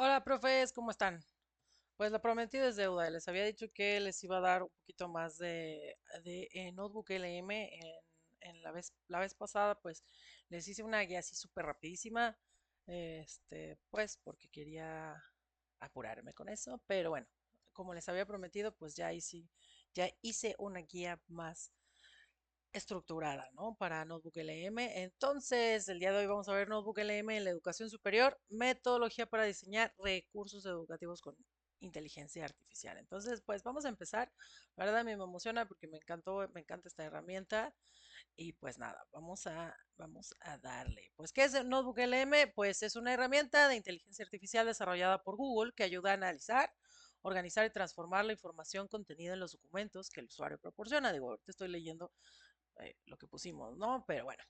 Hola, profes, ¿cómo están? Pues lo prometido es deuda. Les había dicho que les iba a dar un poquito más de Notebook LM en la vez pasada, pues les hice una guía así súper rapidísima, pues porque quería apurarme con eso, pero bueno, como les había prometido, pues ya hice una guía más estructurada, ¿no? Para Notebook LM. Entonces, el día de hoy vamos a ver Notebook LM en la educación superior, metodología para diseñar recursos educativos con inteligencia artificial. Entonces, pues vamos a empezar. La verdad, a mí me emociona porque me encanta esta herramienta. Y pues nada, vamos a darle. Pues, ¿qué es el Notebook LM? Pues es una herramienta de inteligencia artificial desarrollada por Google que ayuda a analizar, organizar y transformar la información contenida en los documentos que el usuario proporciona. Digo, ahorita estoy leyendo lo que pusimos, ¿no? Pero bueno,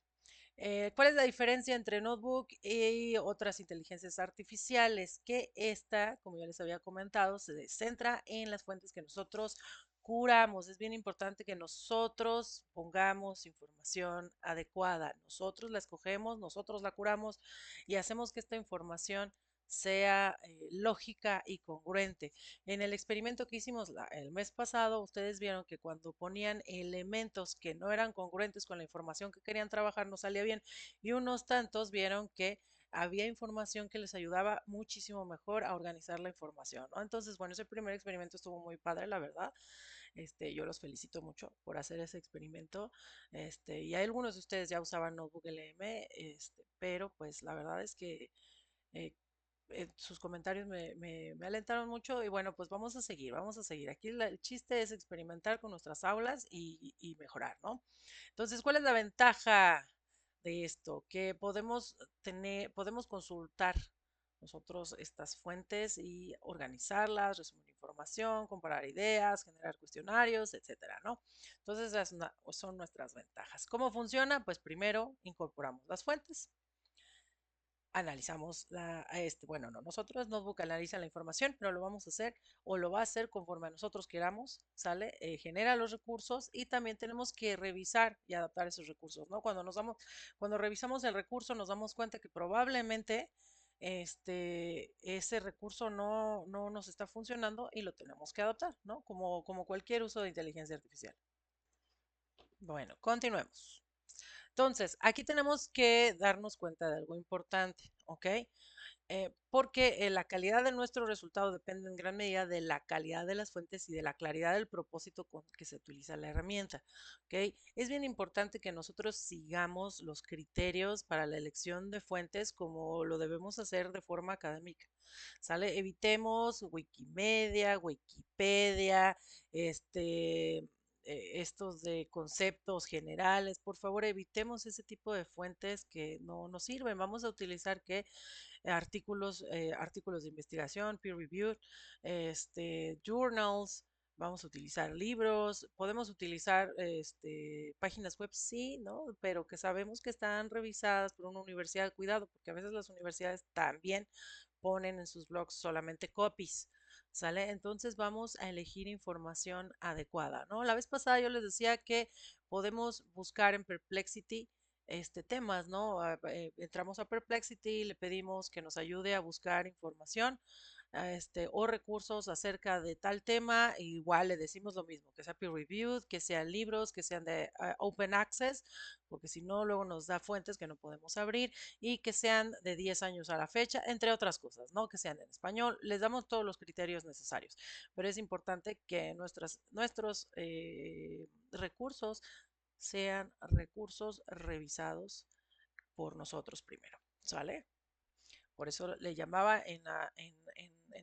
¿cuál es la diferencia entre Notebook y otras inteligencias artificiales? Que esta, como ya les había comentado, se centra en las fuentes que nosotros curamos. Es bien importante que nosotros pongamos información adecuada. Nosotros la escogemos, nosotros la curamos y hacemos que esta información sea lógica y congruente. En el experimento que hicimos el mes pasado, ustedes vieron que cuando ponían elementos que no eran congruentes con la información que querían trabajar, no salía bien. Y unos tantos vieron que había información que les ayudaba muchísimo mejor a organizar la información, ¿no? Entonces, bueno, ese primer experimento estuvo muy padre, la verdad. Yo los felicito mucho por hacer ese experimento. Y hay algunos de ustedes ya usaban Notebook LM, pero pues la verdad es que eh, sus comentarios me alentaron mucho y bueno, pues vamos a seguir, vamos a seguir. Aquí el chiste es experimentar con nuestras aulas y mejorar, ¿no? Entonces, ¿cuál es la ventaja de esto? Que podemos consultar nosotros estas fuentes y organizarlas, resumir información, comparar ideas, generar cuestionarios, etcétera, ¿no? Entonces, son nuestras ventajas. ¿Cómo funciona? Pues primero incorporamos las fuentes, analizamos bueno, no, nosotros Notebook analiza la información, pero lo vamos a hacer o lo va a hacer conforme a nosotros queramos, ¿sale? Genera los recursos y también tenemos que revisar y adaptar esos recursos, ¿no? Cuando revisamos el recurso nos damos cuenta que probablemente ese recurso no nos está funcionando y lo tenemos que adaptar, ¿no? Como cualquier uso de inteligencia artificial. Bueno, continuemos. Entonces, aquí tenemos que darnos cuenta de algo importante, ¿ok? Porque la calidad de nuestro resultado depende en gran medida de la calidad de las fuentes y de la claridad del propósito con que se utiliza la herramienta. ¿Ok? Es bien importante que nosotros sigamos los criterios para la elección de fuentes como lo debemos hacer de forma académica. ¿Sale? Evitemos Wikimedia, Wikipedia, estos de conceptos generales. Por favor, evitemos ese tipo de fuentes que no nos sirven. Vamos a utilizar que artículos de investigación, peer reviewed, journals, vamos a utilizar libros, podemos utilizar páginas web, sí, ¿no? Pero que sabemos que están revisadas por una universidad, cuidado, porque a veces las universidades también ponen en sus blogs solamente copies. ¿Sale? Entonces vamos a elegir información adecuada, ¿no? La vez pasada yo les decía que podemos buscar en Perplexity temas, ¿no? Entramos a Perplexity, le pedimos que nos ayude a buscar información o recursos acerca de tal tema, igual le decimos lo mismo, que sea peer reviewed, que sean libros, que sean de open access, porque si no, luego nos da fuentes que no podemos abrir y que sean de 10 años a la fecha, entre otras cosas, ¿no? Que sean en español, les damos todos los criterios necesarios, pero es importante que nuestros recursos sean recursos revisados por nosotros primero, ¿sale? Por eso le llamaba en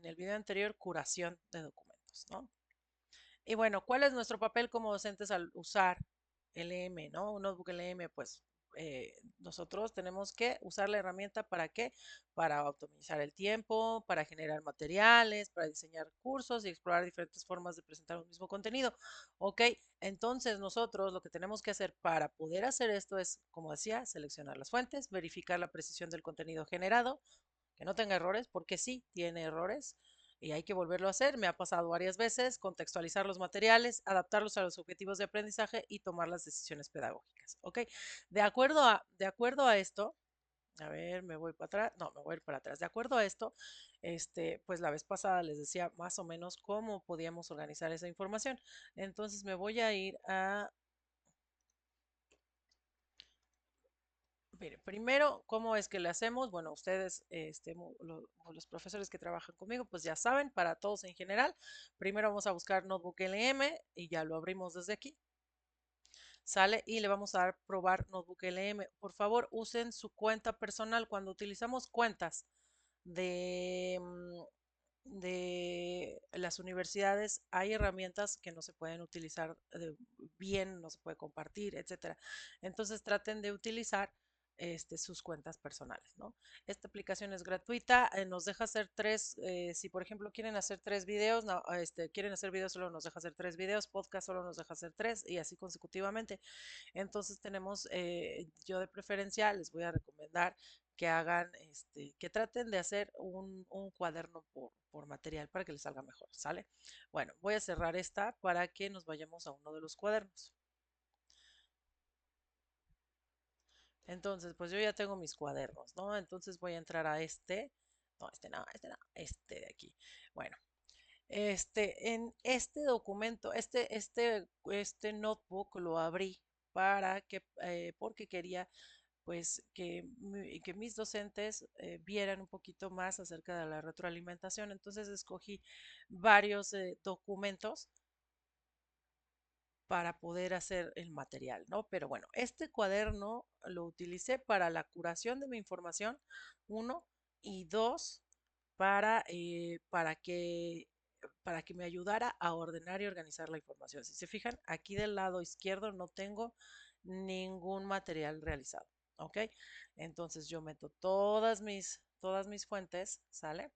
el video anterior curación de documentos, ¿no? Y bueno, ¿cuál es nuestro papel como docentes al usar LM, ¿no? Un notebook LM, pues nosotros tenemos que usar la herramienta para qué? Para optimizar el tiempo, para generar materiales, para diseñar cursos y explorar diferentes formas de presentar un mismo contenido. Ok, entonces nosotros lo que tenemos que hacer para poder hacer esto es, como decía, seleccionar las fuentes, verificar la precisión del contenido generado, que no tenga errores, porque sí tiene errores y hay que volverlo a hacer. Me ha pasado varias veces, contextualizar los materiales, adaptarlos a los objetivos de aprendizaje y tomar las decisiones pedagógicas. ¿Ok? De acuerdo a esto, A ver, me voy para atrás. No, me voy a ir para atrás. De acuerdo a esto, pues la vez pasada les decía más o menos cómo podíamos organizar esa información. Entonces me voy a ir a, mire, primero, ¿cómo es que le hacemos? Bueno, ustedes, los profesores que trabajan conmigo, pues ya saben, para todos en general, primero vamos a buscar Notebook LM y ya lo abrimos desde aquí. Sale y le vamos a dar probar Notebook LM. Por favor, usen su cuenta personal. Cuando utilizamos cuentas de, de las universidades, hay herramientas que no se pueden utilizar bien, no se puede compartir, etcétera. Entonces traten de utilizar sus cuentas personales, ¿no? Esta aplicación es gratuita, nos deja hacer tres, si por ejemplo quieren hacer tres videos, no, quieren hacer videos, solo nos deja hacer tres videos, podcast solo nos deja hacer tres y así consecutivamente. Entonces tenemos, yo de preferencia les voy a recomendar que hagan, que traten de hacer un cuaderno por material para que les salga mejor, ¿sale? Bueno, voy a cerrar esta para que nos vayamos a uno de los cuadernos. Entonces, pues yo ya tengo mis cuadernos, ¿no? Entonces voy a entrar a este de aquí. Bueno, en este documento, este notebook lo abrí para que, porque quería pues que mis docentes vieran un poquito más acerca de la retroalimentación. Entonces escogí varios documentos para poder hacer el material, ¿no? Pero bueno, este cuaderno lo utilicé para la curación de mi información, uno, y dos, para que me ayudara a ordenar y organizar la información. Si se fijan, aquí del lado izquierdo no tengo ningún material realizado, ¿ok? Entonces yo meto todas mis fuentes, ¿sale?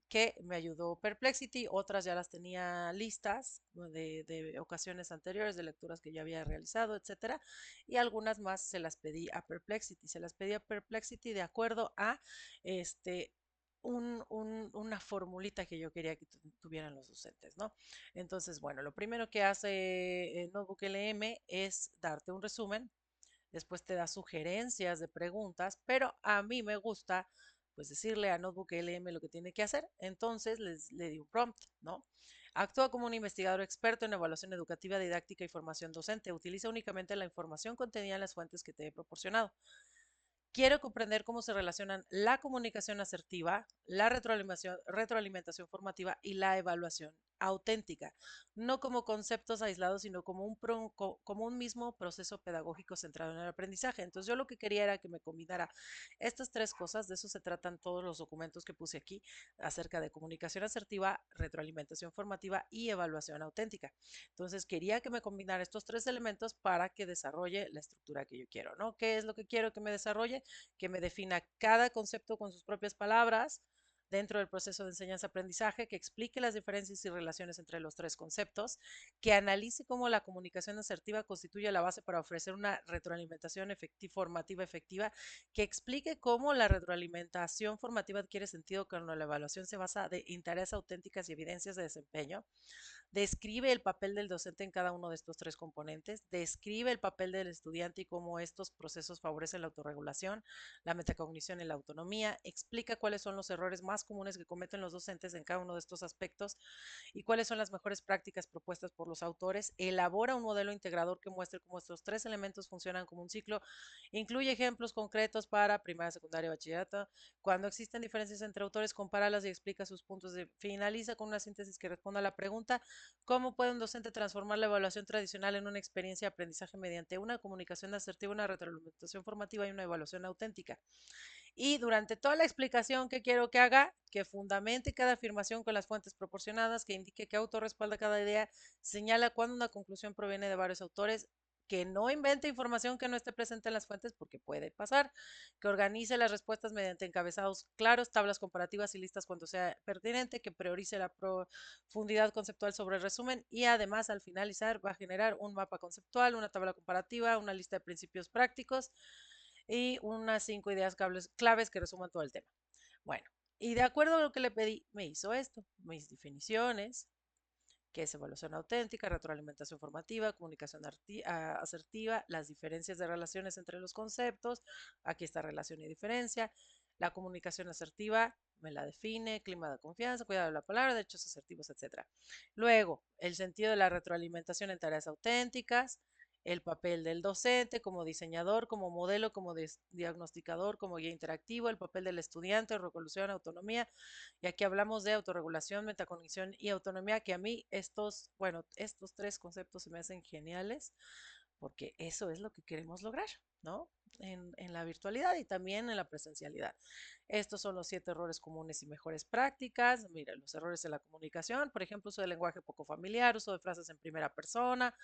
Que me ayudó Perplexity, otras ya las tenía listas de ocasiones anteriores, de lecturas que ya había realizado, etcétera, y algunas más se las pedí a Perplexity, se las pedí a Perplexity de acuerdo a este una formulita que yo quería que tuvieran los docentes, ¿no? Entonces, bueno, lo primero que hace Notebook LM es darte un resumen. Después te da sugerencias de preguntas, pero a mí me gusta pues decirle a Notebook LM lo que tiene que hacer. Entonces le di un prompt, ¿no? Actúa como un investigador experto en evaluación educativa, didáctica y formación docente. Utiliza únicamente la información contenida en las fuentes que te he proporcionado. Quiero comprender cómo se relacionan la comunicación asertiva, la retroalimentación formativa y la evaluación auténtica, no como conceptos aislados, sino como como un mismo proceso pedagógico centrado en el aprendizaje. Entonces yo lo que quería era que me combinara estas tres cosas, de eso se tratan todos los documentos que puse aquí acerca de comunicación asertiva, retroalimentación formativa y evaluación auténtica. Entonces quería que me combinara estos tres elementos para que desarrolle la estructura que yo quiero, ¿no? ¿Qué es lo que quiero que me desarrolle? Que me defina cada concepto con sus propias palabras dentro del proceso de enseñanza-aprendizaje, que explique las diferencias y relaciones entre los tres conceptos, que analice cómo la comunicación asertiva constituye la base para ofrecer una retroalimentación formativa efectiva, que explique cómo la retroalimentación formativa adquiere sentido cuando la evaluación se basa en tareas auténticas y evidencias de desempeño, describe el papel del docente en cada uno de estos tres componentes, describe el papel del estudiante y cómo estos procesos favorecen la autorregulación, la metacognición y la autonomía, explica cuáles son los errores más comunes que cometen los docentes en cada uno de estos aspectos y cuáles son las mejores prácticas propuestas por los autores, elabora un modelo integrador que muestre cómo estos tres elementos funcionan como un ciclo, incluye ejemplos concretos para primaria, secundaria y bachillerato, cuando existen diferencias entre autores, compáralas y explica sus puntos de finaliza con una síntesis que responda a la pregunta ¿cómo puede un docente transformar la evaluación tradicional en una experiencia de aprendizaje mediante una comunicación asertiva, una retroalimentación formativa y una evaluación auténtica? Y durante toda la explicación que quiero que haga, que fundamente cada afirmación con las fuentes proporcionadas, que indique que autorrespalda cada idea, señala cuando una conclusión proviene de varios autores, que no invente información que no esté presente en las fuentes, porque puede pasar, que organice las respuestas mediante encabezados claros, tablas comparativas y listas cuando sea pertinente, que priorice la profundidad conceptual sobre el resumen y además al finalizar va a generar un mapa conceptual, una tabla comparativa, una lista de principios prácticos y unas 5 ideas claves que resuman todo el tema. Bueno, y de acuerdo a lo que le pedí, me hizo esto, mis definiciones, que es evaluación auténtica, retroalimentación formativa, comunicación asertiva, las diferencias de relaciones entre los conceptos, aquí está relación y diferencia, la comunicación asertiva me la define, clima de confianza, cuidado de la palabra, derechos asertivos, etc. Luego, el sentido de la retroalimentación en tareas auténticas, el papel del docente como diseñador, como modelo, como diagnosticador, como guía interactivo, el papel del estudiante, regulación, autonomía. Y aquí hablamos de autorregulación, metacognición y autonomía, que a mí estos tres conceptos se me hacen geniales porque eso es lo que queremos lograr, ¿no? En la virtualidad y también en la presencialidad. Estos son los 7 errores comunes y mejores prácticas. Mira, los errores en la comunicación, por ejemplo, uso de lenguaje poco familiar, uso de frases en primera persona,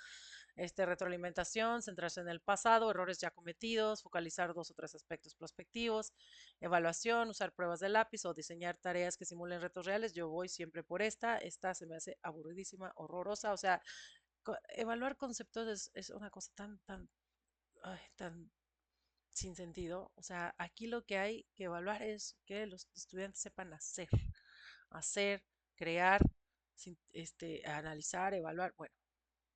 retroalimentación, centrarse en el pasado, errores ya cometidos, focalizar 2 o 3 aspectos prospectivos, evaluación, usar pruebas de lápiz o diseñar tareas que simulen retos reales. Yo voy siempre por esta se me hace aburridísima, horrorosa, o sea, evaluar conceptos es una cosa tan sin sentido. O sea, aquí lo que hay que evaluar es que los estudiantes sepan hacer, crear, analizar, evaluar, bueno,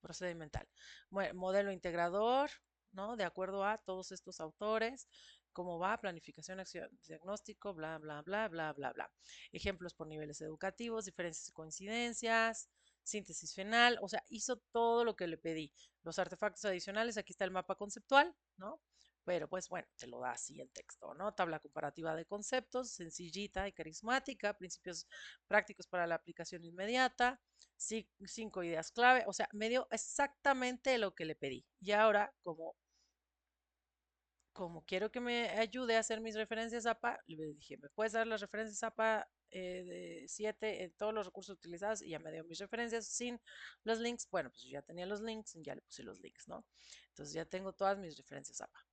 procedimental. Bueno, modelo integrador, ¿no? De acuerdo a todos estos autores, cómo va, planificación, acción, diagnóstico, bla, bla, bla, bla, bla, bla. Ejemplos por niveles educativos, diferencias y coincidencias, síntesis final, o sea, hizo todo lo que le pedí. Los artefactos adicionales, aquí está el mapa conceptual, ¿no? Pero pues bueno, te lo da así en texto, ¿no? Tabla comparativa de conceptos, sencillita y carismática, principios prácticos para la aplicación inmediata, 5 ideas clave, o sea, me dio exactamente lo que le pedí. Y ahora, como quiero que me ayude a hacer mis referencias APA, le dije, ¿me puedes dar las referencias APA de 7 en todos los recursos utilizados? Y ya me dio mis referencias sin los links. Bueno, pues yo ya tenía los links, ya le puse los links, ¿no? Entonces ya tengo todas mis referencias APA.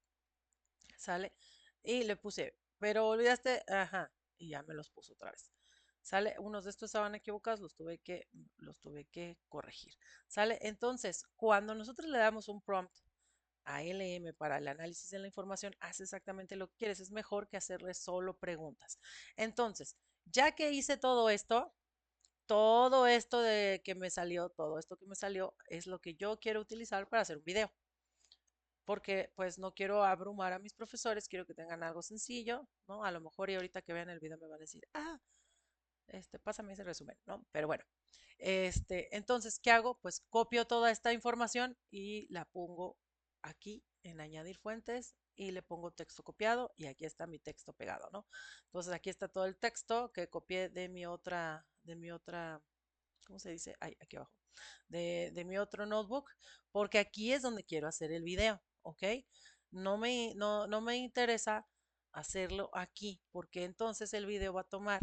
¿Sale? Y le puse, pero olvidaste, ajá, y ya me los puso otra vez. ¿Sale? Unos de estos estaban equivocados, los tuve que corregir. ¿Sale? Entonces, cuando nosotros le damos un prompt a LM para el análisis de la información, hace exactamente lo que quieres. Es mejor que hacerle solo preguntas. Entonces, ya que hice todo esto de que me salió, todo esto que me salió, es lo que yo quiero utilizar para hacer un video porque pues no quiero abrumar a mis profesores, quiero que tengan algo sencillo, ¿no? A lo mejor y ahorita que vean el video me van a decir, pásame ese resumen, ¿no? Pero bueno, entonces, ¿qué hago? Pues copio toda esta información y la pongo aquí en añadir fuentes y le pongo texto copiado y aquí está mi texto pegado, ¿no? Entonces aquí está todo el texto que copié de mi otra, ¿cómo se dice? Ay, aquí abajo, de mi otro notebook, porque aquí es donde quiero hacer el video, ¿ok? No me interesa hacerlo aquí, porque entonces el video va a tomar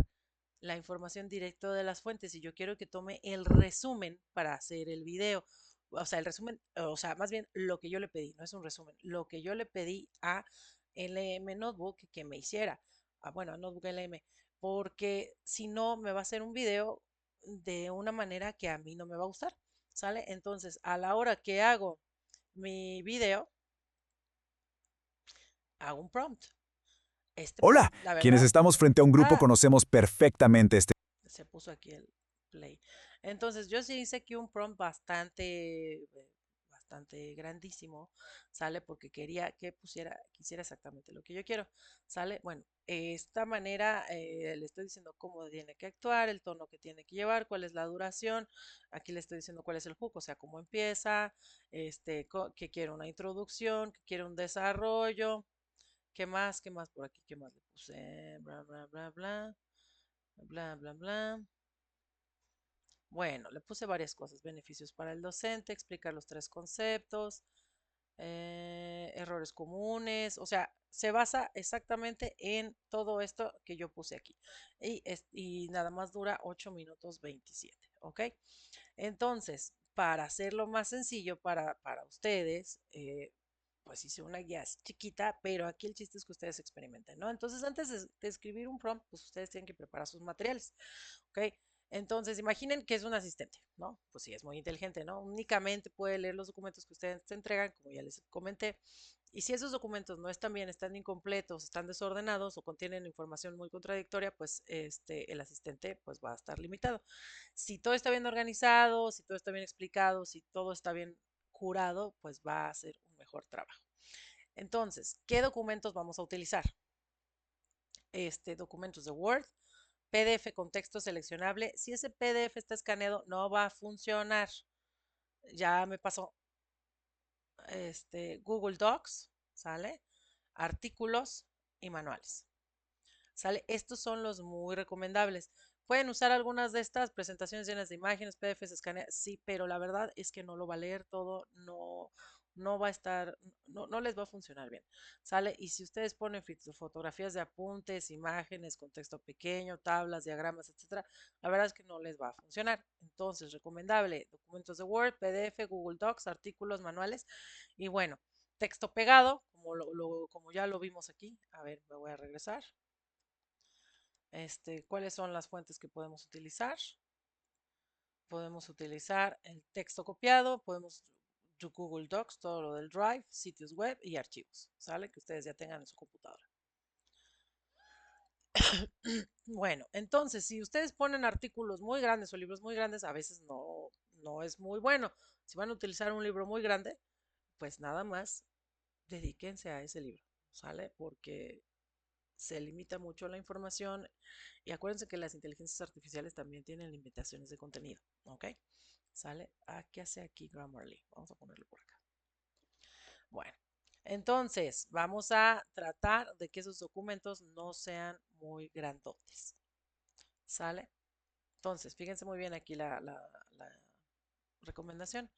la información directo de las fuentes y yo quiero que tome el resumen para hacer el video. O sea, el resumen, o sea, más bien lo que yo le pedí, no es un resumen, lo que yo le pedí a LM Notebook que me hiciera, bueno, a Notebook LM, porque si no me va a hacer un video de una manera que a mí no me va a gustar, ¿sale? Entonces, a la hora que hago mi video, hago un prompt. Este Hola, prompt, la quienes verdad, estamos frente a un grupo ah, conocemos perfectamente este. se puso aquí el play. Entonces, yo sí hice aquí un prompt bastante grandísimo, ¿sale? Porque quería que quisiera exactamente lo que yo quiero, ¿sale? Bueno, esta manera le estoy diciendo cómo tiene que actuar, el tono que tiene que llevar, cuál es la duración. Aquí le estoy diciendo cuál es el hook, o sea, cómo empieza, que quiero una introducción, que quiero un desarrollo. ¿Qué más? ¿Qué más por aquí? ¿Qué más le puse? Bla, bla, bla, bla, bla, bla, bla. Bueno, le puse varias cosas, beneficios para el docente, explicar los 3 conceptos, errores comunes, o sea, se basa exactamente en todo esto que yo puse aquí. Y nada más dura 8 minutos 27, ¿ok? Entonces, para hacerlo más sencillo para ustedes, pues hice una guía chiquita, pero aquí el chiste es que ustedes experimenten, ¿no? Entonces, antes de escribir un prompt, pues ustedes tienen que preparar sus materiales, ¿ok? Entonces, imaginen que es un asistente, ¿no? Pues sí, es muy inteligente, ¿no? Únicamente puede leer los documentos que ustedes se entregan, como ya les comenté, Y si esos documentos no están bien, están incompletos, están desordenados o contienen información muy contradictoria, pues el asistente pues va a estar limitado. Si todo está bien organizado, si todo está bien explicado, si todo está bien curado, pues va a ser un mejor trabajo. Entonces, ¿qué documentos vamos a utilizar? Documentos de Word, PDF con texto seleccionable. Si ese PDF está escaneado, no va a funcionar. Ya me pasó. Google Docs, ¿sale? Artículos y manuales. ¿Sale? Estos son los muy recomendables. Pueden usar algunas de estas presentaciones llenas de imágenes, PDFs, escanea, sí, pero la verdad es que no lo va a leer todo, no va a estar, no les va a funcionar bien. ¿Sale? Y si ustedes ponen fotografías de apuntes, imágenes, contexto pequeño, tablas, diagramas, etcétera, la verdad es que no les va a funcionar. Entonces, recomendable, documentos de Word, PDF, Google Docs, artículos, manuales y bueno, texto pegado, como ya lo vimos aquí. A ver, me voy a regresar. ¿Cuáles son las fuentes que podemos utilizar? Podemos utilizar el texto copiado, podemos Google Docs, todo lo del Drive, sitios web y archivos, ¿sale? Que ustedes ya tengan en su computadora. Bueno, entonces, si ustedes ponen artículos muy grandes o libros muy grandes, a veces no es muy bueno. Si van a utilizar un libro muy grande, pues nada más dedíquense a ese libro, ¿sale? Porque se limita mucho la información y acuérdense que las inteligencias artificiales también tienen limitaciones de contenido, ¿ok? ¿Sale? ¿Qué hace aquí Grammarly? Vamos a ponerlo por acá. Bueno, entonces vamos a tratar de que esos documentos no sean muy grandotes, ¿sale? Entonces, fíjense muy bien aquí la recomendación.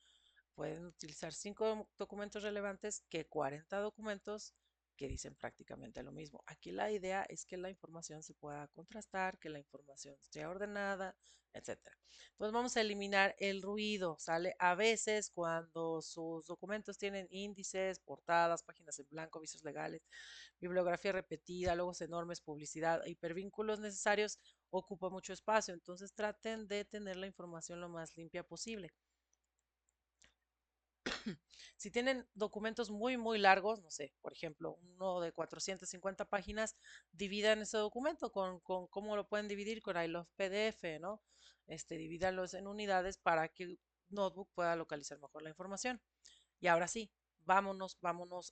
Pueden utilizar 5 documentos relevantes que 40 documentos que dicen prácticamente lo mismo. Aquí la idea es que la información se pueda contrastar, que la información esté ordenada, etcétera. Entonces vamos a eliminar el ruido, ¿sale? A veces cuando sus documentos tienen índices, portadas, páginas en blanco, avisos legales, bibliografía repetida, logos enormes, publicidad, hipervínculos necesarios, ocupa mucho espacio. Entonces traten de tener la información lo más limpia posible. Si tienen documentos muy largos, no sé, por ejemplo, uno de 450 páginas, dividan ese documento con cómo lo pueden dividir con I Love PDF, ¿no? Divídanlos en unidades para que Notebook pueda localizar mejor la información. Y ahora sí, vámonos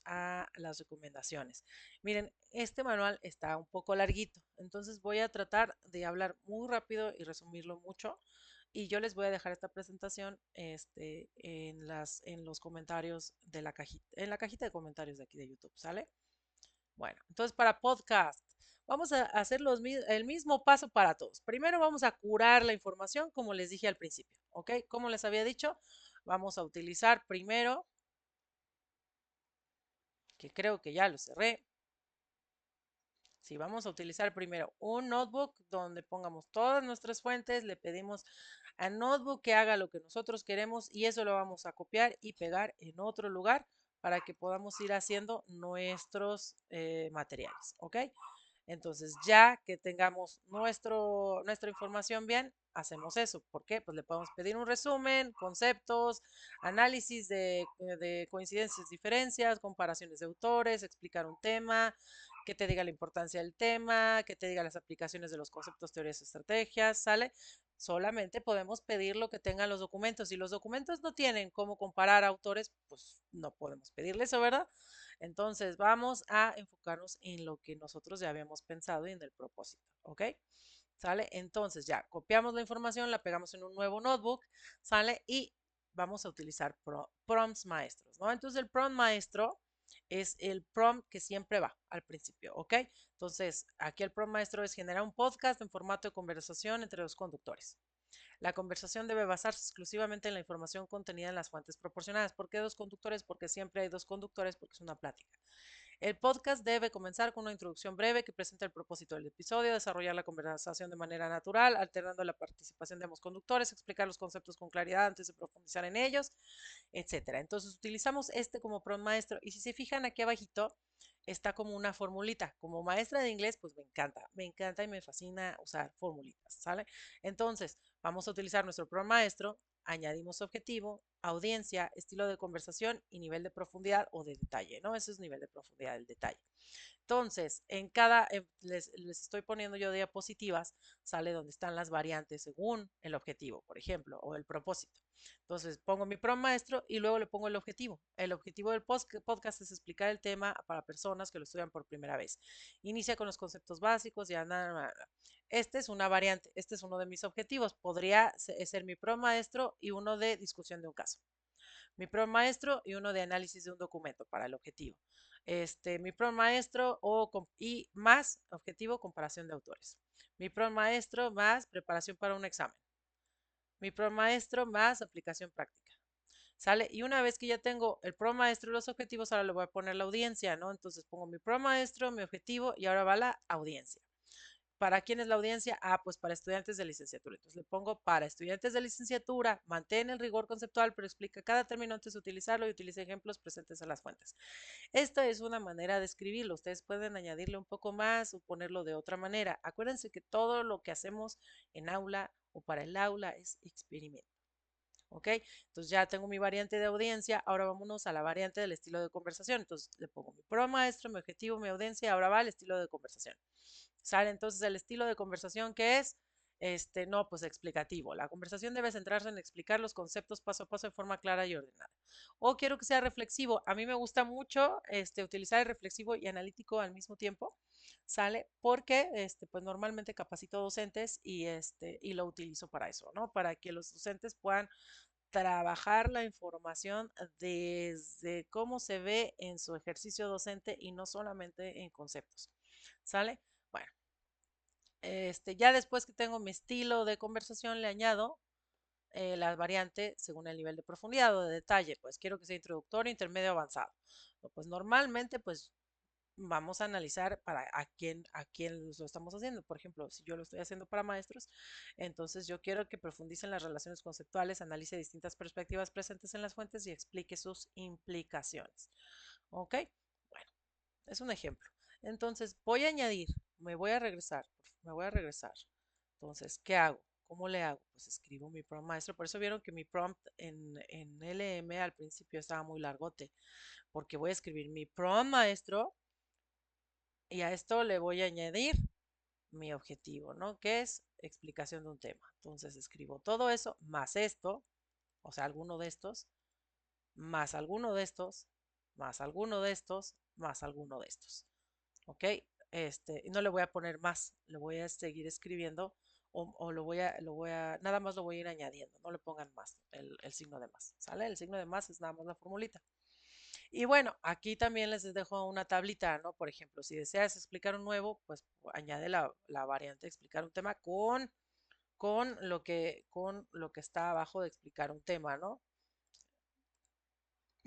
a las recomendaciones. Miren, este manual está un poco larguito, entonces voy a tratar de hablar muy rápido y resumirlo mucho. Y yo les voy a dejar esta presentación en los comentarios de la cajita, en la cajita de comentarios de aquí de YouTube, ¿sale? Bueno, entonces para podcast, vamos a hacer el mismo paso para todos. Primero vamos a curar la información, como les dije al principio, ¿ok? Como les había dicho, vamos a utilizar primero, que creo que ya lo cerré. Si vamos a utilizar primero un notebook donde pongamos todas nuestras fuentes, le pedimos a Notebook que haga lo que nosotros queremos y eso lo vamos a copiar y pegar en otro lugar para que podamos ir haciendo nuestros materiales, ¿ok? Entonces, ya que tengamos nuestra información bien, hacemos eso. ¿Por qué? Pues le podemos pedir un resumen, conceptos, análisis de coincidencias, diferencias, comparaciones de autores, explicar un tema, que te diga la importancia del tema, que te diga las aplicaciones de los conceptos, teorías, estrategias, ¿sale? Solamente podemos pedir lo que tengan los documentos. Si los documentos no tienen cómo comparar autores, pues no podemos pedirle eso, ¿verdad? Entonces vamos a enfocarnos en lo que nosotros ya habíamos pensado y en el propósito, ¿ok? ¿Sale? Entonces ya copiamos la información, la pegamos en un nuevo notebook, ¿sale? Y vamos a utilizar prompts maestros, ¿no? Entonces el prompt maestro es el prompt que siempre va al principio, ¿ok? Entonces aquí el prompt maestro es generar un podcast en formato de conversación entre los conductores. La conversación debe basarse exclusivamente en la información contenida en las fuentes proporcionadas. ¿Por qué dos conductores? Porque siempre hay dos conductores, porque es una plática. El podcast debe comenzar con una introducción breve que presenta el propósito del episodio, desarrollar la conversación de manera natural, alternando la participación de ambos conductores, explicar los conceptos con claridad antes de profundizar en ellos, etcétera. Entonces utilizamos este como prompt maestro y si se fijan aquí abajito está como una formulita. Como maestra de inglés, pues me encanta y me fascina usar formulitas, ¿sale? Entonces, vamos a utilizar nuestro prompt maestro. añadimos objetivo, audiencia, estilo de conversación y nivel de profundidad o de detalle, ¿no? Ese es nivel de profundidad del detalle. Entonces, les estoy poniendo yo diapositivas, sale donde están las variantes según el objetivo, por ejemplo, o el propósito. Entonces, pongo mi prompt maestro y luego le pongo el objetivo. El objetivo del podcast es explicar el tema para personas que lo estudian por primera vez. Inicia con los conceptos básicos y anda. Este es una variante, este es uno de mis objetivos. Podría ser mi prompt maestro y uno de discusión de un caso, mi pro maestro y uno de análisis de un documento para el objetivo. Mi pro maestro y más objetivo comparación de autores. Mi pro maestro más preparación para un examen. Mi pro maestro más aplicación práctica. ¿Sale? Y una vez que ya tengo el pro maestro y los objetivos, ahora le voy a poner la audiencia, ¿no? Entonces pongo mi pro maestro, mi objetivo y ahora va la audiencia. ¿Para quién es la audiencia? Ah, pues para estudiantes de licenciatura. Entonces le pongo para estudiantes de licenciatura, mantén el rigor conceptual, pero explica cada término antes de utilizarlo y utiliza ejemplos presentes en las fuentes. Esta es una manera de escribirlo. Ustedes pueden añadirle un poco más o ponerlo de otra manera. Acuérdense que todo lo que hacemos en aula o para el aula es experimento. ¿Ok? Entonces ya tengo mi variante de audiencia, ahora vámonos a la variante del estilo de conversación. Entonces le pongo mi pro maestro, mi objetivo, mi audiencia, ahora va el estilo de conversación. Sale entonces el estilo de conversación que es, no, pues explicativo. La conversación debe centrarse en explicar los conceptos paso a paso de forma clara y ordenada. O quiero que sea reflexivo. A mí me gusta mucho utilizar el reflexivo y analítico al mismo tiempo. Sale porque pues normalmente capacito docentes y lo utilizo para eso, ¿no? Para que los docentes puedan trabajar la información desde cómo se ve en su ejercicio docente y no solamente en conceptos. ¿Sale? Bueno, ya después que tengo mi estilo de conversación, le añado la variante según el nivel de profundidad o de detalle. Pues quiero que sea introductorio, intermedio, avanzado. Pues normalmente, pues vamos a analizar para a quién lo estamos haciendo. Por ejemplo, si yo lo estoy haciendo para maestros, entonces yo quiero que profundice en las relaciones conceptuales, analice distintas perspectivas presentes en las fuentes y explique sus implicaciones. ¿Ok? Bueno, es un ejemplo. Entonces voy a añadir, me voy a regresar. Entonces, ¿qué hago? ¿Cómo le hago? Pues escribo mi prompt maestro. Por eso vieron que mi prompt en LM al principio estaba muy largote, porque voy a escribir mi prompt maestro y a esto le voy a añadir mi objetivo, ¿no? Que es explicación de un tema. Entonces escribo todo eso, más esto, o sea, alguno de estos, más alguno de estos, más alguno de estos, más alguno de estos. ¿Ok? Y no le voy a poner más, le voy a seguir escribiendo o nada más lo voy a ir añadiendo, no le pongan más, el signo de más, ¿sale? El signo de más es nada más la formulita. Y bueno, aquí también les dejo una tablita, ¿no? Por ejemplo, si deseas explicar un nuevo, pues añade la variante explicar un tema con lo que está abajo de explicar un tema, ¿no?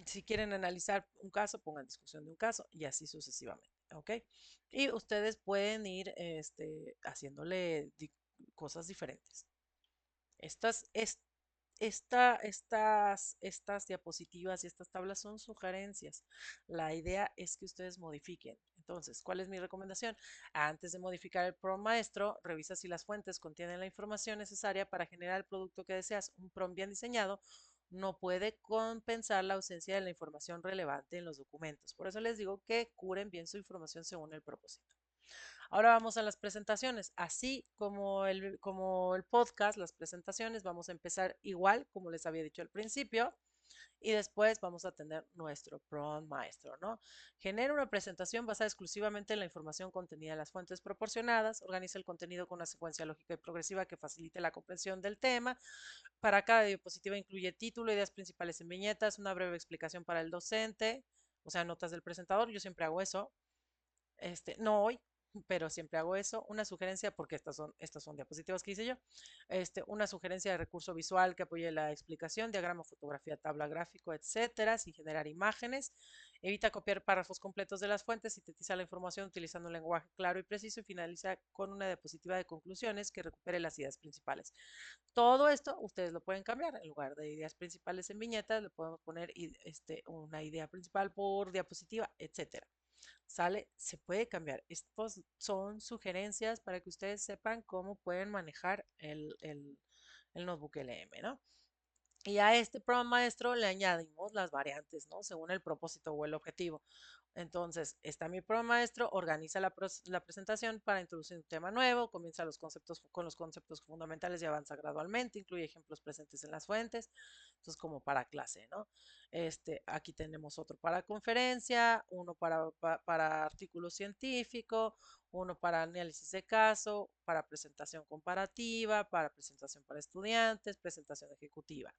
Si quieren analizar un caso, pongan discusión de un caso y así sucesivamente, ¿ok? Y ustedes pueden ir haciéndole cosas diferentes. Estas, es, estas diapositivas y estas tablas son sugerencias. La idea es que ustedes modifiquen. Entonces, ¿cuál es mi recomendación? Antes de modificar el prompt maestro, revisa si las fuentes contienen la información necesaria para generar el producto que deseas. Un prompt bien diseñado no puede compensar la ausencia de la información relevante en los documentos. Por eso les digo que curen bien su información según el propósito. Ahora vamos a las presentaciones. Así como el podcast, las presentaciones, vamos a empezar igual, como les había dicho al principio, y después vamos a tener nuestro prompt maestro, ¿no? Genera una presentación basada exclusivamente en la información contenida en las fuentes proporcionadas, organiza el contenido con una secuencia lógica y progresiva que facilite la comprensión del tema. Para cada diapositiva incluye título, ideas principales en viñetas, una breve explicación para el docente, o sea, notas del presentador. Yo siempre hago eso. No hoy, pero siempre hago eso. Una sugerencia, porque estas son diapositivas que hice yo. Una sugerencia de recurso visual que apoye la explicación, diagrama, fotografía, tabla, gráfico, etcétera, sin generar imágenes. Evita copiar párrafos completos de las fuentes, sintetiza la información utilizando un lenguaje claro y preciso y finaliza con una diapositiva de conclusiones que recupere las ideas principales. Todo esto ustedes lo pueden cambiar. En lugar de ideas principales en viñetas, le podemos poner una idea principal por diapositiva, etcétera. ¿Sale? Se puede cambiar. Estos son sugerencias para que ustedes sepan cómo pueden manejar el notebook LM, ¿no? Y a este prompt maestro le añadimos las variantes, ¿no? Según el propósito o el objetivo. Entonces, está mi prompt maestro, organiza la presentación para introducir un tema nuevo, comienza con los conceptos fundamentales y avanza gradualmente, incluye ejemplos presentes en las fuentes, entonces como para clase, ¿no? Aquí tenemos otro para conferencia, uno para artículo científico, uno para análisis de caso, para presentación comparativa, para presentación para estudiantes, presentación ejecutiva.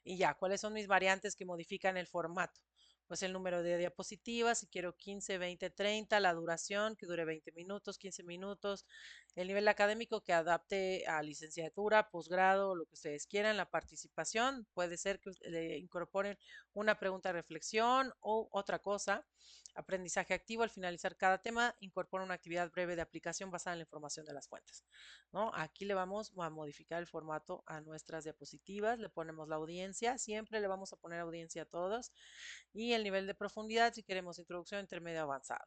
Y ya, ¿cuáles son mis variantes que modifican el formato? Pues el número de diapositivas, si quiero 15, 20, 30, la duración, que dure 20 minutos, 15 minutos, el nivel académico que adapte a licenciatura, posgrado, lo que ustedes quieran, la participación, puede ser que le incorporen una pregunta de reflexión o otra cosa, aprendizaje activo, al finalizar cada tema, incorpora una actividad breve de aplicación basada en la información de las fuentes, ¿no? Aquí le vamos a modificar el formato a nuestras diapositivas, le ponemos la audiencia, siempre le vamos a poner audiencia a todos y el nivel de profundidad si queremos introducción, intermedio, avanzado.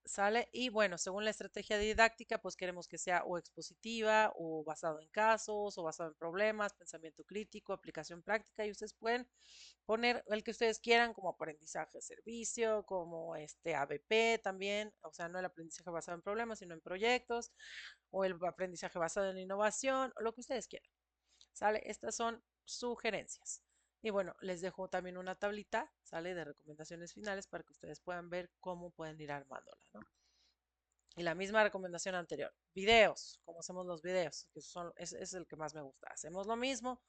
¿Sale? Y bueno, según la estrategia didáctica, pues queremos que sea o expositiva o basado en casos o basado en problemas, pensamiento crítico, aplicación práctica y ustedes pueden poner el que ustedes quieran como aprendizaje de servicio, como ABP también, o sea, no el aprendizaje basado en problemas, sino en proyectos o el aprendizaje basado en innovación o lo que ustedes quieran. ¿Sale? Estas son sugerencias. Y bueno, les dejo también una tablita, ¿sale? De recomendaciones finales para que ustedes puedan ver cómo pueden ir armándola, ¿no? Y la misma recomendación anterior. Videos, como hacemos los videos, que es el que más me gusta. Hacemos lo mismo,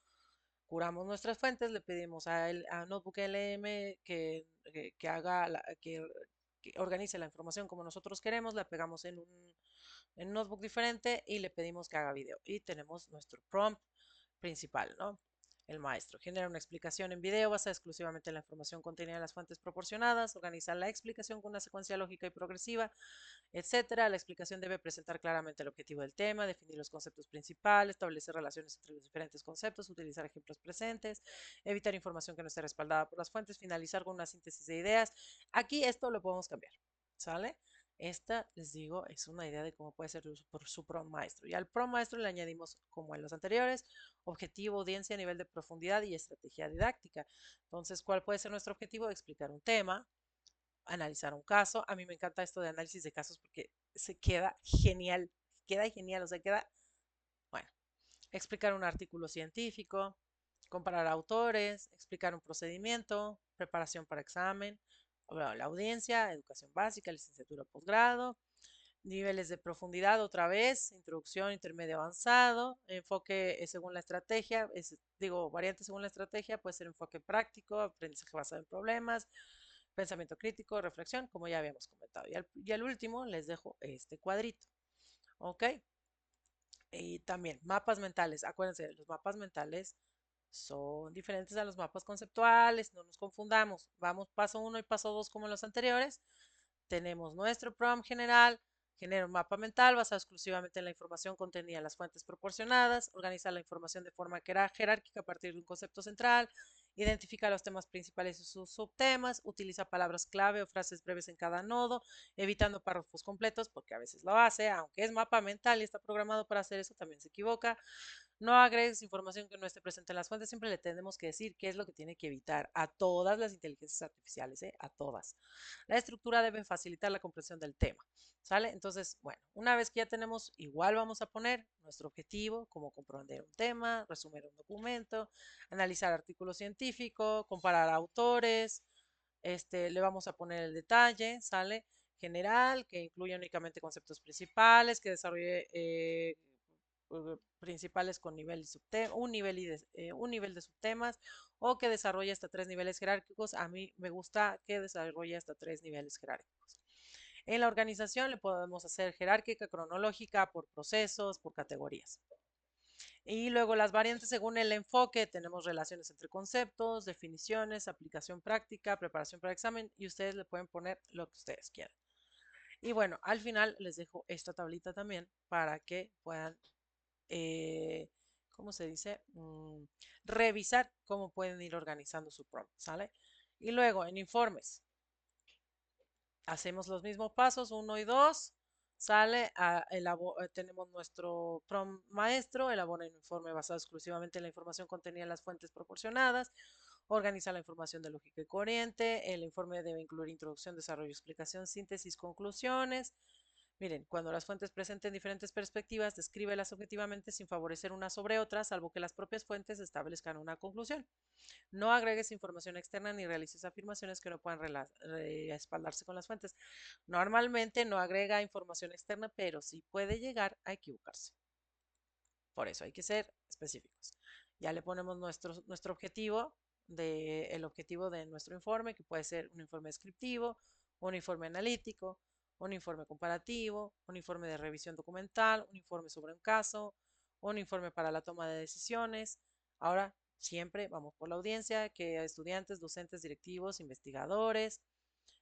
curamos nuestras fuentes, le pedimos a Notebook LM que haga, que organice la información como nosotros queremos, la pegamos en un notebook diferente y le pedimos que haga video. Y tenemos nuestro prompt principal, ¿no? El maestro genera una explicación en video basada exclusivamente en la información contenida en las fuentes proporcionadas, organiza la explicación con una secuencia lógica y progresiva, etcétera. La explicación debe presentar claramente el objetivo del tema, definir los conceptos principales, establecer relaciones entre los diferentes conceptos, utilizar ejemplos presentes, evitar información que no esté respaldada por las fuentes, finalizar con una síntesis de ideas. Aquí esto lo podemos cambiar, ¿sale? Esta, les digo, es una idea de cómo puede ser su prompt maestro. Y al prompt maestro le añadimos, como en los anteriores, objetivo, audiencia, nivel de profundidad y estrategia didáctica. Entonces, ¿cuál puede ser nuestro objetivo? Explicar un tema, analizar un caso. A mí me encanta esto de análisis de casos porque se queda genial, o sea, queda, bueno, explicar un artículo científico, comparar autores, explicar un procedimiento, preparación para examen, bueno, la audiencia, educación básica, licenciatura, posgrado, niveles de profundidad otra vez, introducción, intermedio, avanzado, enfoque según la estrategia, digo, variante según la estrategia, puede ser enfoque práctico, aprendizaje basado en problemas, pensamiento crítico, reflexión, como ya habíamos comentado. Y al último les dejo este cuadrito, ¿ok? Y también mapas mentales, acuérdense, los mapas mentales son diferentes a los mapas conceptuales, no nos confundamos. Vamos paso uno y paso 2 como los anteriores. Tenemos nuestro prompt general, genera un mapa mental basado exclusivamente en la información contenida en las fuentes proporcionadas, organiza la información de forma jerárquica a partir de un concepto central, identifica los temas principales y sus subtemas, utiliza palabras clave o frases breves en cada nodo, evitando párrafos completos, porque a veces lo hace, aunque es mapa mental y está programado para hacer eso, también se equivoca. No agregues información que no esté presente en las fuentes, siempre le tenemos que decir qué es lo que tiene que evitar a todas las inteligencias artificiales, ¿eh? A todas. La estructura debe facilitar la comprensión del tema, ¿sale? Entonces, bueno, una vez que ya tenemos, igual vamos a poner nuestro objetivo, como comprender un tema, resumir un documento, analizar artículos científicos, comparar autores, le vamos a poner el detalle, ¿sale? General, que incluye únicamente conceptos principales, que desarrolle principales con nivel y un nivel de subtemas o que desarrolle hasta tres niveles jerárquicos. A mí me gusta que desarrolle hasta tres niveles jerárquicos. En la organización le podemos hacer jerárquica, cronológica, por procesos, por categorías. Y luego las variantes según el enfoque, tenemos relaciones entre conceptos, definiciones, aplicación práctica, preparación para examen y ustedes le pueden poner lo que ustedes quieran. Y bueno, al final les dejo esta tablita también para que puedan eh, ¿cómo se dice? Revisar cómo pueden ir organizando su prompt, ¿sale? Y luego en informes, hacemos los mismos pasos, uno y dos, sale, tenemos nuestro prompt maestro, elabora un informe basado exclusivamente en la información contenida en las fuentes proporcionadas, organiza la información de lógica y corriente, el informe debe incluir introducción, desarrollo, explicación, síntesis, conclusiones. Miren, cuando las fuentes presenten diferentes perspectivas, descríbelas objetivamente sin favorecer una sobre otra, salvo que las propias fuentes establezcan una conclusión. No agregues información externa ni realices afirmaciones que no puedan respaldarse con las fuentes. Normalmente no agrega información externa, pero sí puede llegar a equivocarse. Por eso hay que ser específicos. Ya le ponemos nuestro objetivo, el objetivo de nuestro informe, que puede ser un informe descriptivo, un informe analítico, un informe comparativo, un informe de revisión documental, un informe sobre un caso, un informe para la toma de decisiones. Ahora, siempre vamos por la audiencia, que estudiantes, docentes, directivos, investigadores,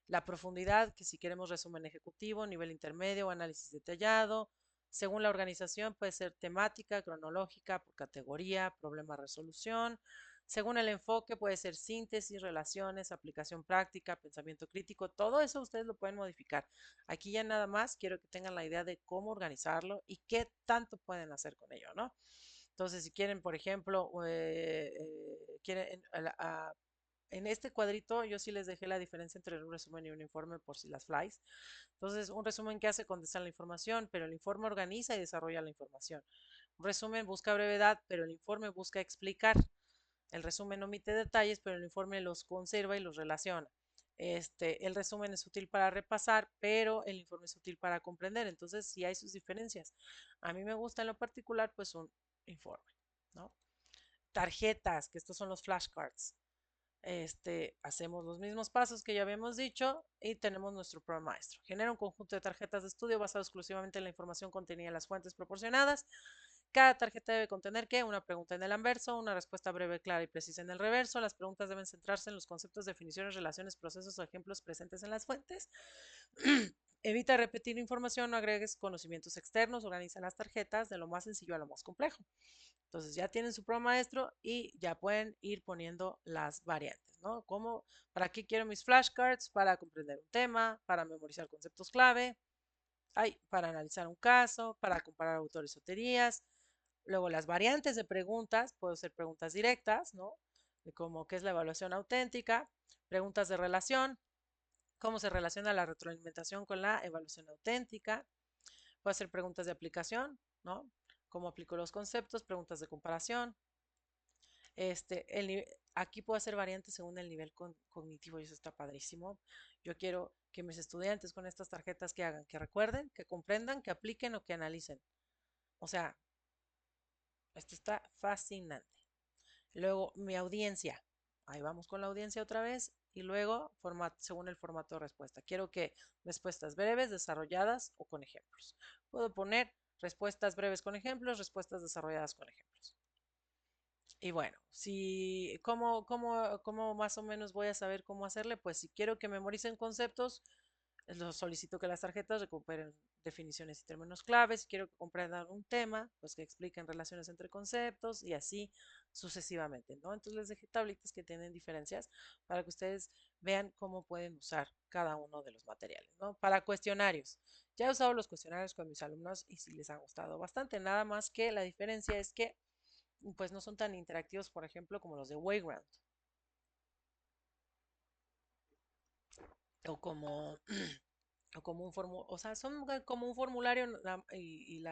la profundidad, que si queremos resumen ejecutivo, nivel intermedio o análisis detallado. Según la organización, puede ser temática, cronológica, por categoría, problema, resolución. Según el enfoque, puede ser síntesis, relaciones, aplicación práctica, pensamiento crítico. Todo eso ustedes lo pueden modificar. Aquí ya nada más quiero que tengan la idea de cómo organizarlo y qué tanto pueden hacer con ello, ¿no? Entonces, si quieren, por ejemplo, quieren en este cuadrito yo sí les dejé la diferencia entre un resumen y un informe por si las flies. Entonces, un resumen que hace condensar la información, pero el informe organiza y desarrolla la información. Un resumen busca brevedad, pero el informe busca explicar. El resumen omite detalles, pero el informe los conserva y los relaciona. El resumen es útil para repasar, pero el informe es útil para comprender. Entonces, sí hay sus diferencias. A mí me gusta en lo particular, pues un informe, ¿no? Tarjetas, que estos son los flashcards. Hacemos los mismos pasos que ya habíamos dicho y tenemos nuestro programa maestro. Genera un conjunto de tarjetas de estudio basado exclusivamente en la información contenida en las fuentes proporcionadas. Cada tarjeta debe contener ¿qué? Una pregunta en el anverso, una respuesta breve, clara y precisa en el reverso. Las preguntas deben centrarse en los conceptos, definiciones, relaciones, procesos o ejemplos presentes en las fuentes. Evita repetir información, no agregues conocimientos externos, organiza las tarjetas de lo más sencillo a lo más complejo. Entonces ya tienen su programa maestro y ya pueden ir poniendo las variantes, ¿no? Como, ¿para qué quiero mis flashcards? Para comprender un tema, para memorizar conceptos clave, para analizar un caso, para comparar autores o teorías. Luego las variantes de preguntas, pueden ser preguntas directas, ¿no? De como qué es la evaluación auténtica, preguntas de relación, cómo se relaciona la retroalimentación con la evaluación auténtica, puede ser preguntas de aplicación, ¿no? Cómo aplico los conceptos, preguntas de comparación, aquí puedo hacer variantes según el nivel cognitivo y eso está padrísimo. Yo quiero que mis estudiantes con estas tarjetas que hagan, que recuerden, que comprendan, que apliquen o que analicen. O sea, esto está fascinante. Luego, mi audiencia. Ahí vamos con la audiencia otra vez. Y luego, según el formato de respuesta. Quiero que respuestas breves, desarrolladas o con ejemplos. Puedo poner respuestas breves con ejemplos, respuestas desarrolladas con ejemplos. Y bueno, si, ¿cómo más o menos voy a saber cómo hacerle? Pues si quiero que memoricen conceptos, los solicito que las tarjetas recuperen definiciones y términos claves. Si quiero que comprendan un tema, pues que expliquen relaciones entre conceptos y así sucesivamente, ¿no? Entonces les dejé tablitas que tienen diferencias para que ustedes vean cómo pueden usar cada uno de los materiales, ¿no? Para cuestionarios. Ya he usado los cuestionarios con mis alumnos y sí les han gustado bastante. Nada más que la diferencia es que pues no son tan interactivos, por ejemplo, como los de Wayground o como o sea, son como un formulario y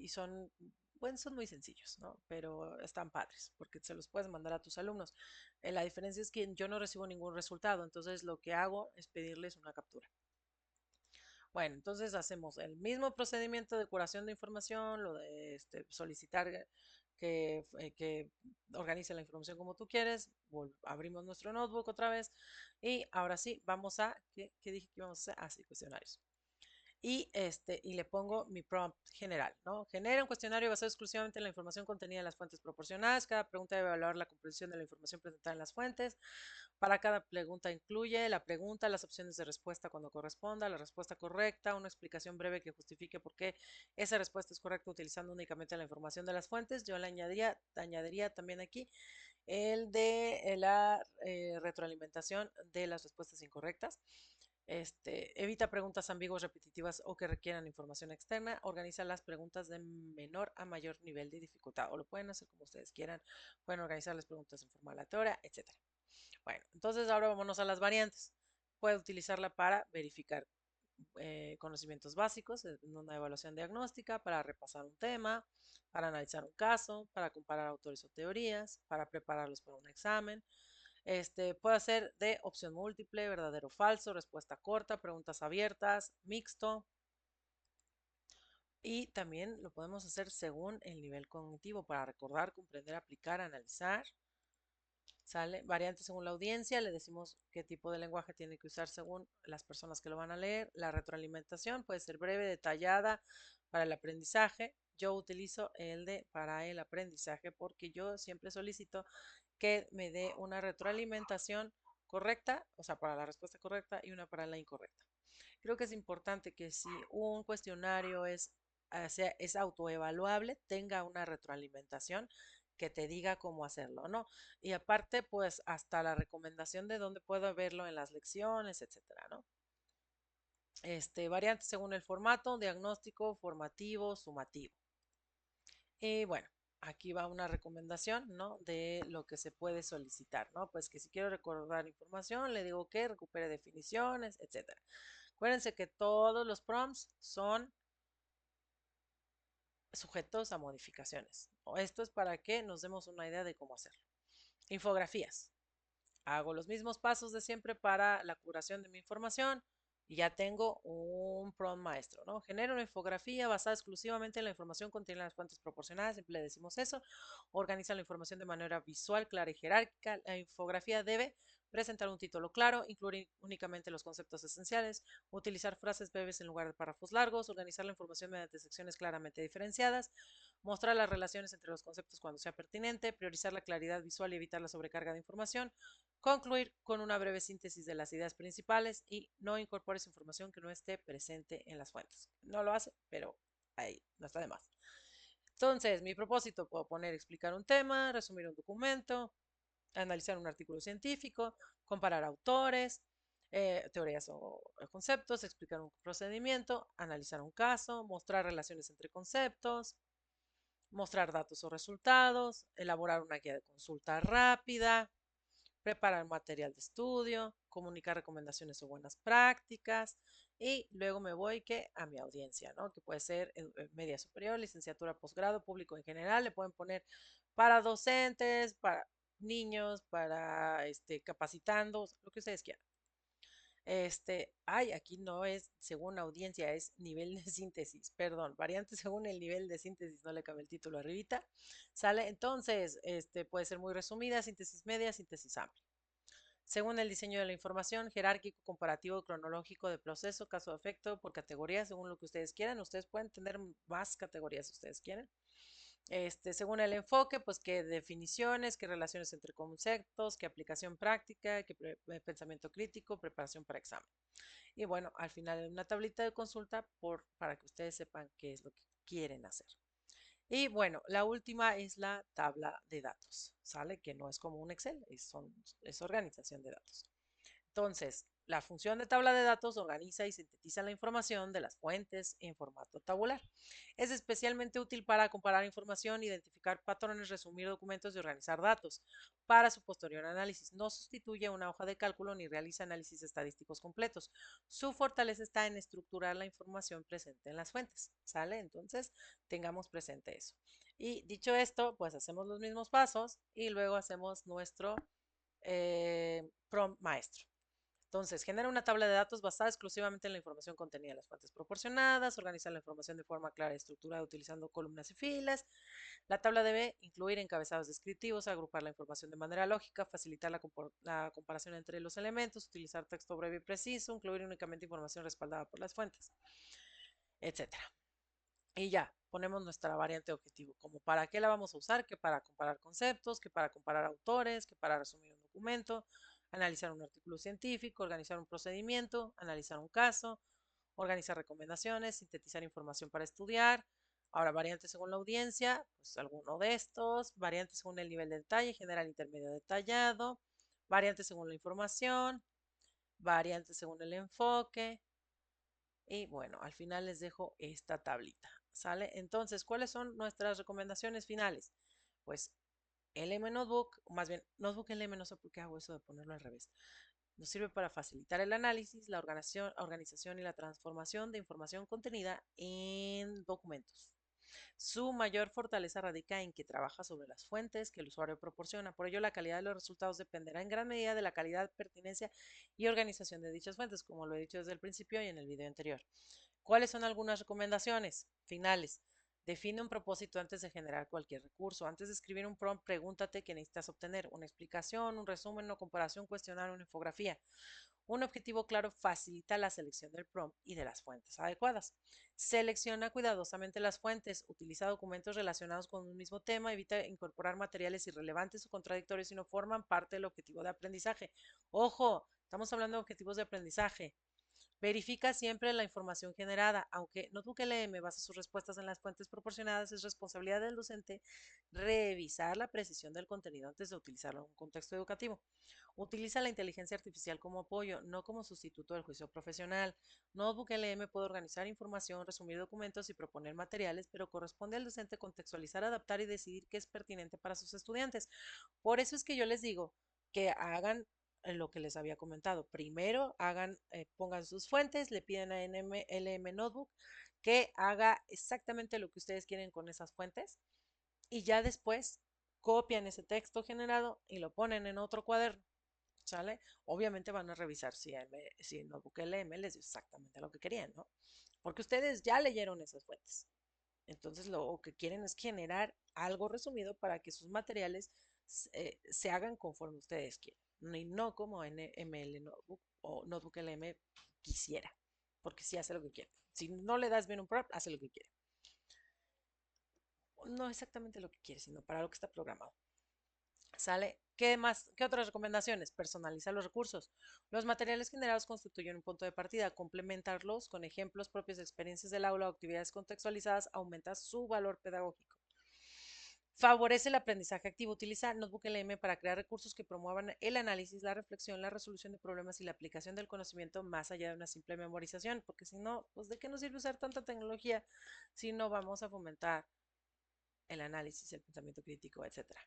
son bueno, son muy sencillos, ¿no? Pero están padres porque se los puedes mandar a tus alumnos. La diferencia es que yo no recibo ningún resultado, entonces lo que hago es pedirles una captura. Bueno, entonces hacemos el mismo procedimiento de curación de información, lo de solicitar que organice la información como tú quieres. Abrimos nuestro notebook otra vez y ahora sí, vamos a, ¿qué dije que íbamos a hacer? Así, cuestionarios y le pongo mi prompt general, ¿no? Genera un cuestionario basado exclusivamente en la información contenida en las fuentes proporcionadas. Cada pregunta debe evaluar la comprensión de la información presentada en las fuentes. Para cada pregunta incluye la pregunta, las opciones de respuesta cuando corresponda, la respuesta correcta, una explicación breve que justifique por qué esa respuesta es correcta utilizando únicamente la información de las fuentes. Yo le añadiría también aquí el de la retroalimentación de las respuestas incorrectas. Evita preguntas ambiguas, repetitivas o que requieran información externa. Organiza las preguntas de menor a mayor nivel de dificultad. O lo pueden hacer como ustedes quieran. Pueden organizar las preguntas en forma aleatoria, etcétera. Bueno, entonces ahora vámonos a las variantes. Puede utilizarla para verificar conocimientos básicos en una evaluación diagnóstica, para repasar un tema, para analizar un caso, para comparar autores o teorías, para prepararlos para un examen. Puede ser de opción múltiple, verdadero o falso, respuesta corta, preguntas abiertas, mixto. Y también lo podemos hacer según el nivel cognitivo para recordar, comprender, aplicar, analizar. ¿Sale? Variantes según la audiencia, le decimos qué tipo de lenguaje tiene que usar según las personas que lo van a leer. La retroalimentación puede ser breve, detallada para el aprendizaje. Yo utilizo el de para el aprendizaje porque yo siempre solicito que me dé una retroalimentación correcta, o sea, para la respuesta correcta y una para la incorrecta. Creo que es importante que si un cuestionario es autoevaluable, tenga una retroalimentación que te diga cómo hacerlo, ¿no? Y aparte, pues hasta la recomendación de dónde puedo verlo en las lecciones, etcétera, ¿no? Variantes según el formato, diagnóstico, formativo, sumativo. Y bueno, aquí va una recomendación, ¿no? De lo que se puede solicitar, ¿no? Pues que si quiero recordar información, le digo que recupere definiciones, etcétera. Acuérdense que todos los prompts son sujetos a modificaciones. Esto es para que nos demos una idea de cómo hacerlo. Infografías. Hago los mismos pasos de siempre para la curación de mi información y ya tengo un prompt maestro, ¿no? Genera una infografía basada exclusivamente en la información contenida en las fuentes proporcionadas, siempre le decimos eso. Organiza la información de manera visual, clara y jerárquica. La infografía debe presentar un título claro, incluir únicamente los conceptos esenciales, utilizar frases breves en lugar de párrafos largos, organizar la información mediante secciones claramente diferenciadas, mostrar las relaciones entre los conceptos cuando sea pertinente, priorizar la claridad visual y evitar la sobrecarga de información, concluir con una breve síntesis de las ideas principales y no incorpores información que no esté presente en las fuentes. No lo hace, pero ahí no está de más. Entonces, mi propósito, puedo poner explicar un tema, resumir un documento, analizar un artículo científico, comparar autores, teorías o conceptos, explicar un procedimiento, analizar un caso, mostrar relaciones entre conceptos, mostrar datos o resultados, elaborar una guía de consulta rápida, preparar material de estudio, comunicar recomendaciones o buenas prácticas y luego me voy que a mi audiencia, ¿no? Que puede ser media superior, licenciatura, posgrado, público en general, le pueden poner para docentes, para niños, para capacitandos, lo que ustedes quieran. Aquí no es según audiencia, es nivel de síntesis, perdón, variante según el nivel de síntesis, no le cabe el título arribita, ¿sale? Entonces, puede ser muy resumida, síntesis media, síntesis amplia. Según el diseño de la información, jerárquico, comparativo, cronológico, de proceso, caso de efecto, por categoría, según lo que ustedes quieran. Ustedes pueden tener más categorías si ustedes quieren. Según el enfoque, pues qué definiciones, qué relaciones entre conceptos, qué aplicación práctica, qué pensamiento crítico, preparación para examen. Y bueno, al final una tablita de consulta para que ustedes sepan qué es lo que quieren hacer. Y bueno, la última es la tabla de datos, ¿sale? Que no es como un Excel, es organización de datos. Entonces, la función de tabla de datos organiza y sintetiza la información de las fuentes en formato tabular. Es especialmente útil para comparar información, identificar patrones, resumir documentos y organizar datos para su posterior análisis. No sustituye una hoja de cálculo ni realiza análisis estadísticos completos. Su fortaleza está en estructurar la información presente en las fuentes. ¿Sale? Entonces, tengamos presente eso. Y dicho esto, pues hacemos los mismos pasos y luego hacemos nuestro prompt maestro. Entonces, genera una tabla de datos basada exclusivamente en la información contenida en las fuentes proporcionadas, organiza la información de forma clara y estructurada utilizando columnas y filas. La tabla debe incluir encabezados descriptivos, agrupar la información de manera lógica, facilitar la comparación entre los elementos, utilizar texto breve y preciso, incluir únicamente información respaldada por las fuentes, etcétera. Y ya, ponemos nuestra variante objetivo, como para qué la vamos a usar, que para comparar conceptos, que para comparar autores, que para resumir un documento, analizar un artículo científico, organizar un procedimiento, analizar un caso, organizar recomendaciones, sintetizar información para estudiar. Ahora, variantes según la audiencia, pues alguno de estos, variantes según el nivel de detalle, general, intermedio, detallado, variantes según la información, variantes según el enfoque. Y bueno, al final les dejo esta tablita. ¿Sale? Entonces, ¿cuáles son nuestras recomendaciones finales? Pues LM Notebook, o más bien Notebook LM, no sé por qué hago eso de ponerlo al revés. Nos sirve para facilitar el análisis, la organización y la transformación de información contenida en documentos. Su mayor fortaleza radica en que trabaja sobre las fuentes que el usuario proporciona. Por ello, la calidad de los resultados dependerá en gran medida de la calidad, pertinencia y organización de dichas fuentes, como lo he dicho desde el principio y en el video anterior. ¿Cuáles son algunas recomendaciones finales? Define un propósito antes de generar cualquier recurso. Antes de escribir un prompt, pregúntate qué necesitas obtener. Una explicación, un resumen, una comparación, cuestionario, una infografía. Un objetivo claro facilita la selección del prompt y de las fuentes adecuadas. Selecciona cuidadosamente las fuentes, utiliza documentos relacionados con un mismo tema, evita incorporar materiales irrelevantes o contradictorios si no forman parte del objetivo de aprendizaje. Ojo, estamos hablando de objetivos de aprendizaje. Verifica siempre la información generada. Aunque Notebook LM basa sus respuestas en las fuentes proporcionadas, es responsabilidad del docente revisar la precisión del contenido antes de utilizarlo en un contexto educativo. Utiliza la inteligencia artificial como apoyo, no como sustituto del juicio profesional. Notebook LM puede organizar información, resumir documentos y proponer materiales, pero corresponde al docente contextualizar, adaptar y decidir qué es pertinente para sus estudiantes. Por eso es que yo les digo que hagan lo que les había comentado. Primero pongan sus fuentes, le piden a LM Notebook que haga exactamente lo que ustedes quieren con esas fuentes y ya después copian ese texto generado y lo ponen en otro cuaderno. ¿Sale? Obviamente van a revisar si el Notebook LM les dio exactamente lo que querían, ¿no? Porque ustedes ya leyeron esas fuentes. Entonces lo que quieren es generar algo resumido para que sus materiales se hagan conforme ustedes quieren. Y no como ML Notebook o Notebook LM quisiera. Porque sí hace lo que quiere. Si no le das bien un prompt, hace lo que quiere. No exactamente lo que quiere, sino para lo que está programado. ¿Sale? ¿Qué más? ¿Qué otras recomendaciones? Personalizar los recursos. Los materiales generados constituyen un punto de partida. Complementarlos con ejemplos propios de experiencias del aula o actividades contextualizadas aumenta su valor pedagógico. Favorece el aprendizaje activo. Utiliza Notebook LM para crear recursos que promuevan el análisis, la reflexión, la resolución de problemas y la aplicación del conocimiento más allá de una simple memorización. Porque si no, pues ¿de qué nos sirve usar tanta tecnología si no vamos a fomentar el análisis, el pensamiento crítico, etcétera?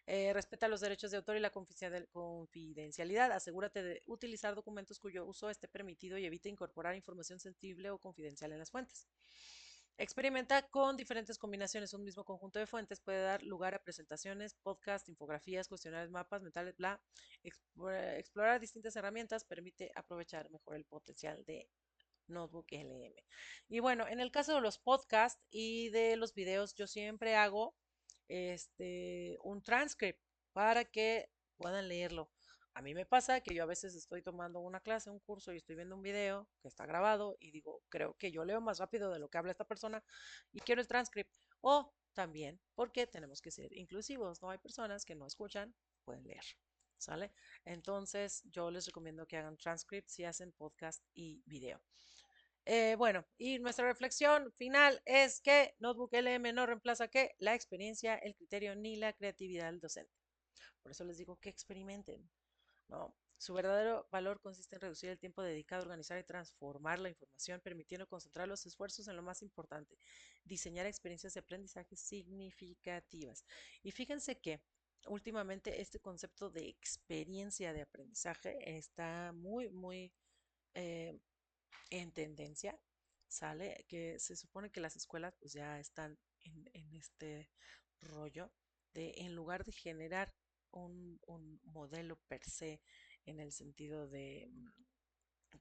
Respeta los derechos de autor y la confidencialidad. Asegúrate de utilizar documentos cuyo uso esté permitido y evita incorporar información sensible o confidencial en las fuentes. Experimenta con diferentes combinaciones. Un mismo conjunto de fuentes puede dar lugar a presentaciones, podcasts, infografías, cuestionarios, mapas, mentales, bla. Explorar distintas herramientas permite aprovechar mejor el potencial de Notebook LM. Y bueno, en el caso de los podcasts y de los videos, yo siempre hago un transcript para que puedan leerlo. A mí me pasa que yo a veces estoy tomando una clase, un curso y estoy viendo un video que está grabado y digo, creo que yo leo más rápido de lo que habla esta persona y quiero el transcript. O también porque tenemos que ser inclusivos, no hay personas que no escuchan, pueden leer. ¿Sale? Entonces yo les recomiendo que hagan transcript si hacen podcast y video. Bueno, y nuestra reflexión final es que Notebook LM no reemplaza que la experiencia, el criterio ni la creatividad del docente. Por eso les digo que experimenten, ¿no? Su verdadero valor consiste en reducir el tiempo dedicado a organizar y transformar la información, permitiendo concentrar los esfuerzos en lo más importante, diseñar experiencias de aprendizaje significativas. Y fíjense que últimamente este concepto de experiencia de aprendizaje está muy eh, en tendencia, sale que se supone que las escuelas pues ya están en este rollo de en lugar de generar un modelo per se en el sentido de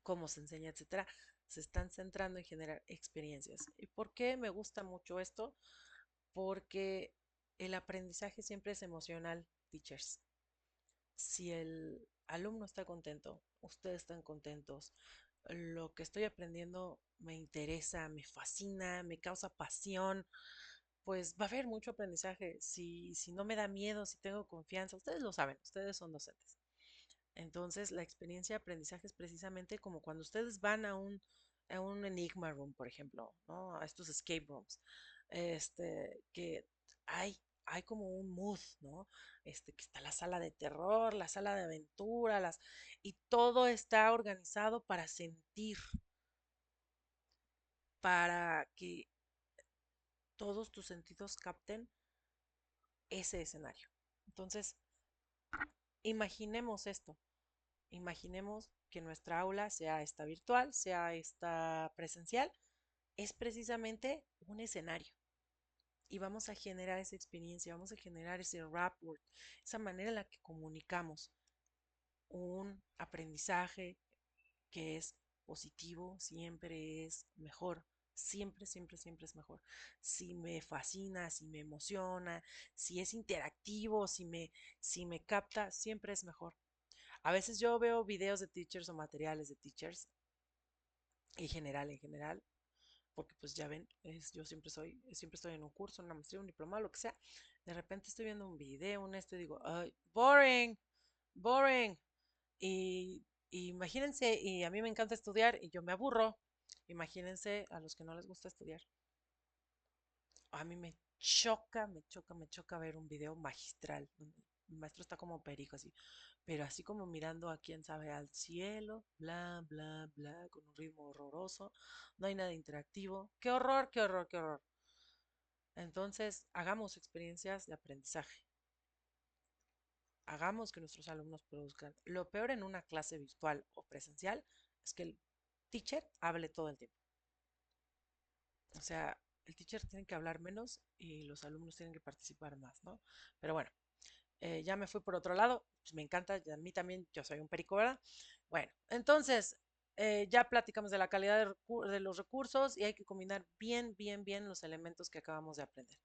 cómo se enseña, etcétera, se están centrando en generar experiencias. ¿Y por qué me gusta mucho esto? Porque el aprendizaje siempre es emocional, teachers. Si el alumno está contento, ustedes están contentos, lo que estoy aprendiendo me interesa, me fascina, me causa pasión, pues va a haber mucho aprendizaje. Si no me da miedo, si tengo confianza, ustedes lo saben, ustedes son docentes. Entonces, la experiencia de aprendizaje es precisamente como cuando ustedes van a un Enigma Room, por ejemplo, ¿no? A estos escape rooms, que hay hay como un mood, ¿no? Que está la sala de terror, la sala de aventura, y todo está organizado para sentir, para que todos tus sentidos capten ese escenario. Entonces, imaginemos esto, imaginemos que nuestra aula, sea esta virtual, sea esta presencial, es precisamente un escenario. Y vamos a generar esa experiencia, vamos a generar ese rapport, esa manera en la que comunicamos un aprendizaje que es positivo, siempre es mejor. Siempre, siempre, siempre es mejor. Si me fascina, si me emociona, si es interactivo, si me capta, siempre es mejor. A veces yo veo videos de teachers o materiales de teachers en general, porque pues ya ven, yo siempre estoy en un curso, en una maestría, un diplomado, lo que sea. De repente estoy viendo un video, y digo, ay, boring, boring. Y imagínense, y a mí me encanta estudiar y yo me aburro. Imagínense a los que no les gusta estudiar. A mí me choca, me choca, me choca ver un video magistral, donde el maestro está como perico, así, pero así como mirando a quién sabe al cielo, bla, bla, bla, con un ritmo horroroso, no hay nada interactivo. ¡Qué horror, qué horror, qué horror! Entonces, hagamos experiencias de aprendizaje, hagamos que nuestros alumnos produzcan. Lo peor en una clase virtual o presencial es que el teacher hable todo el tiempo. O sea, el teacher tiene que hablar menos y los alumnos tienen que participar más, ¿no? Pero bueno, ya me fui por otro lado, pues me encanta, a mí también, yo soy un perico, ¿verdad? Bueno, entonces, ya platicamos de la calidad de los recursos y hay que combinar bien, bien, bien los elementos que acabamos de aprender.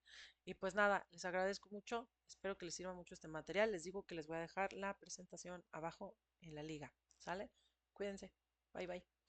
Y pues nada, les agradezco mucho, espero que les sirva mucho este material, les digo que les voy a dejar la presentación abajo en la liga, ¿sale? Cuídense, bye bye.